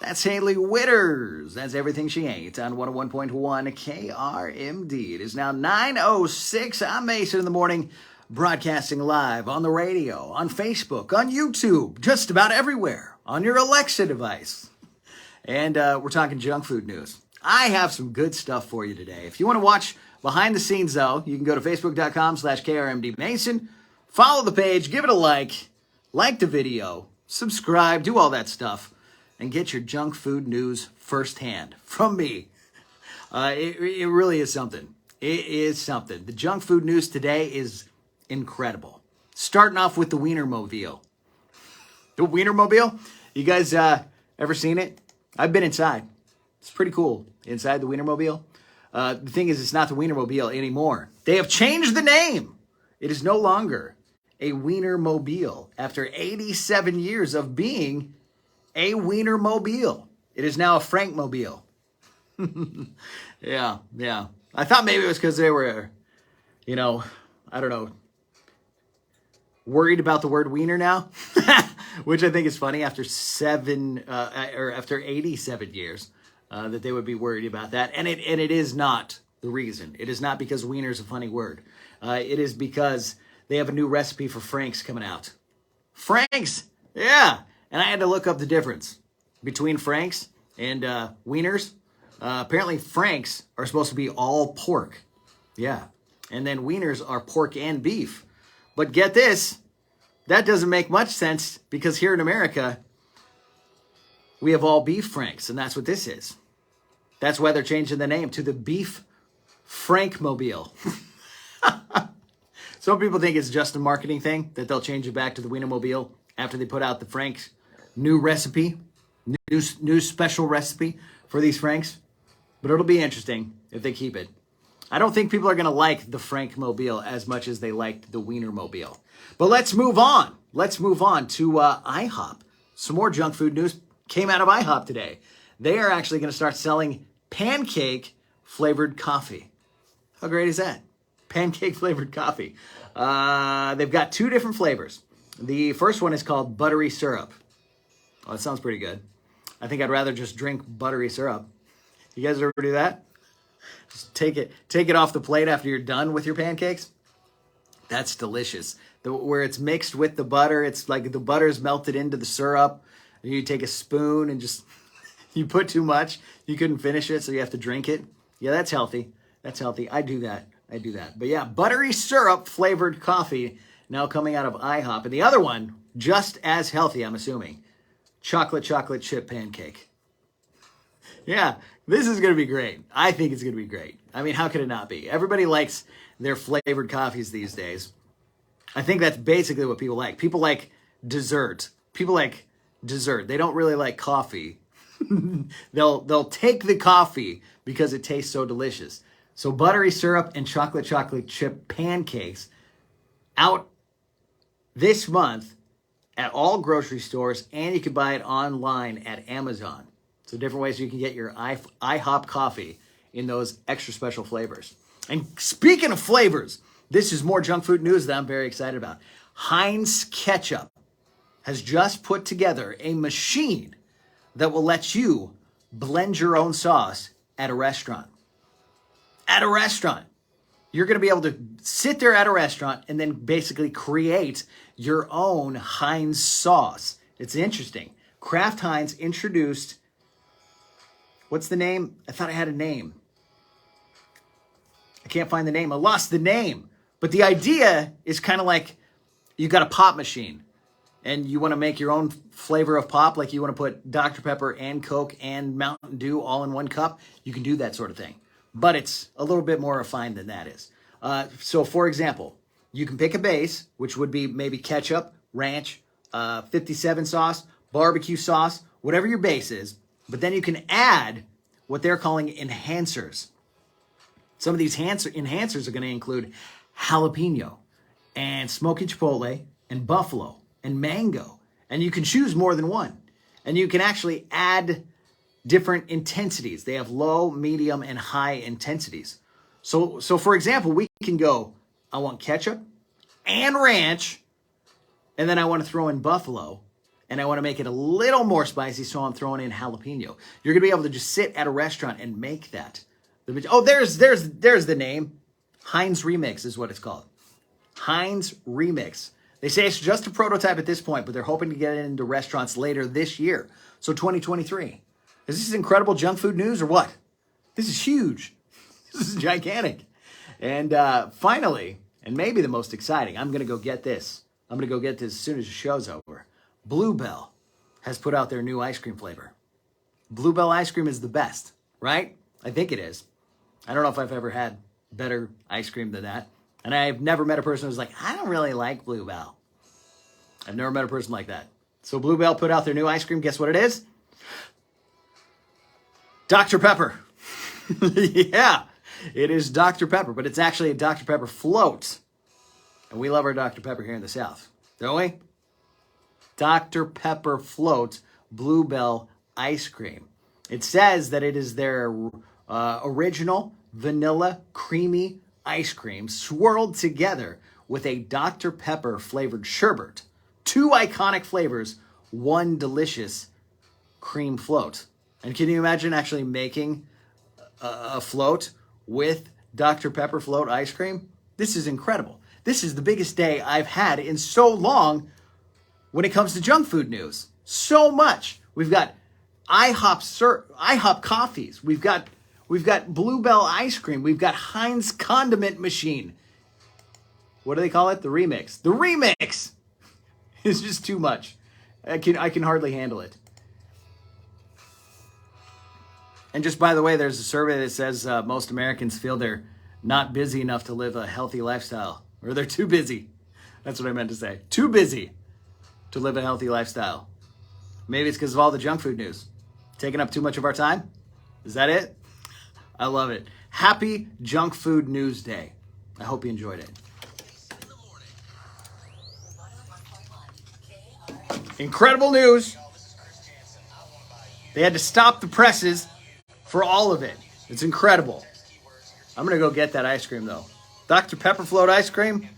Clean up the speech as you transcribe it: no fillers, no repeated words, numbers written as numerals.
That's Haley Witters. That's Everything She Ain't on 101.1 KRMD. It is now 9:06. I'm Mason in the morning, broadcasting live on the radio, on Facebook, on YouTube, just about everywhere, on your Alexa device. And we're talking junk food news. I have some good stuff for you today. If you want to watch behind the scenes, though, you can go to facebook.com/KRMDMason, follow the page, give it a like the video, subscribe, do all that stuff, and get your junk food news firsthand from me. It really is something. It is something. The junk food news today is incredible. Starting off with the WienerMobile. The WienerMobile? You guys ever seen it? I've been inside. It's pretty cool inside the WienerMobile. The thing is, it's not the WienerMobile anymore. They have changed the name. It is no longer a WienerMobile after 87 years of being a WienerMobile. It is now a Frankmobile. Yeah. I thought maybe it was because they were, I don't know, worried about the word wiener now, which I think is funny after 87 years that they would be worried about that. And it is not the reason. It is not because wiener is a funny word. It is because they have a new recipe for Franks coming out. Franks, yeah. And I had to look up the difference between Franks and wieners. Apparently, Franks are supposed to be all pork. Yeah. And then wieners are pork and beef. But get this, that doesn't make much sense because here in America, we have all beef Franks, and that's what this is. That's why they're changing the name to the Beef Frankmobile. Some people think it's just a marketing thing, that they'll change it back to the WienerMobile after they put out the Franks new recipe, new special recipe for these Franks. But it'll be interesting if they keep it. I don't think people are going to like the Frankmobile as much as they liked the WienerMobile. But let's move on. Let's move on to IHOP. Some more junk food news came out of IHOP today. They are actually going to start selling pancake flavored coffee. How great is that? Pancake flavored coffee. They've got two different flavors. The first one is called buttery syrup. Oh, that sounds pretty good. I think I'd rather just drink buttery syrup. You guys ever do that? Just take it off the plate after you're done with your pancakes. That's delicious. Where it's mixed with the butter, it's like the butter's melted into the syrup. And you take a spoon and just, you put too much. You couldn't finish it, so you have to drink it. Yeah, that's healthy. That's healthy. I do that. But yeah, buttery syrup flavored coffee now coming out of IHOP. And the other one, just as healthy, I'm assuming. Chocolate chip pancake. Yeah, this is going to be great. I think it's going to be great. I mean, how could it not be? Everybody likes their flavored coffees these days. I think that's basically what people like. People like dessert. They don't really like coffee. They'll take the coffee because it tastes so delicious. So buttery syrup and chocolate chip pancakes out this month at all grocery stores, and you can buy it online at Amazon. So different ways you can get your IHOP coffee in those extra special flavors. And speaking of flavors, this is more junk food news that I'm very excited about. Heinz ketchup has just put together a machine that will let you blend your own sauce at a restaurant. At a restaurant. You're going to be able to sit there at a restaurant and then basically create your own Heinz sauce. It's interesting. Kraft Heinz introduced, what's the name? I thought I had a name. I can't find the name. I lost the name. But the idea is kind of like you got a pop machine and you want to make your own flavor of pop, like you want to put Dr. Pepper and Coke and Mountain Dew all in one cup. You can do that sort of thing. But it's a little bit more refined than that is. So, for example, you can pick a base, which would be maybe ketchup, ranch, 57 sauce, barbecue sauce, whatever your base is. But then you can add what they're calling enhancers. Some of these enhancers are going to include jalapeno and smoky chipotle and buffalo and mango. And you can choose more than one. And you can actually add different intensities. They have low, medium, and high intensities. So for example, we can go, I want ketchup and ranch, and then I want to throw in buffalo, and I want to make it a little more spicy, so I'm throwing in jalapeno. You're going to be able to just sit at a restaurant and make that. Oh, there's the name. Heinz Remix is what it's called. Heinz Remix. They say it's just a prototype at this point, but they're hoping to get it into restaurants later this year. So 2023. Is this incredible junk food news or what? This is huge. This is gigantic. And finally, and maybe the most exciting, I'm going to go get this. I'm going to go get this as soon as the show's over. Bluebell has put out their new ice cream flavor. Bluebell ice cream is the best, right? I think it is. I don't know if I've ever had better ice cream than that. And I've never met a person who's like, I don't really like Bluebell. I've never met a person like that. So Bluebell put out their new ice cream. Guess what it is? Dr. Pepper. Yeah, it is Dr. Pepper, but it's actually a Dr. Pepper float. And we love our Dr. Pepper here in the South, don't we? Dr. Pepper float Bluebell ice cream. It says that it is their original vanilla creamy ice cream swirled together with a Dr. Pepper flavored sherbet. 2 iconic flavors, 1 delicious cream float. And can you imagine actually making a float with Dr. Pepper float ice cream? This is incredible. This is the biggest day I've had in so long when it comes to junk food news. So much. We've got IHOP coffees. We've got Bluebell ice cream. We've got Heinz condiment machine. What do they call it? The remix. The remix is just too much. I can hardly handle it. And just by the way, there's a survey that says most Americans feel they're not busy enough to live a healthy lifestyle. Or they're too busy. That's what I meant to say. Too busy to live a healthy lifestyle. Maybe it's because of all the junk food news. Taking up too much of our time? Is that it? I love it. Happy Junk Food News Day. I hope you enjoyed it. Incredible news. They had to stop the presses for all of it. It's incredible. I'm going to go get that ice cream, though. Dr. Pepper float ice cream.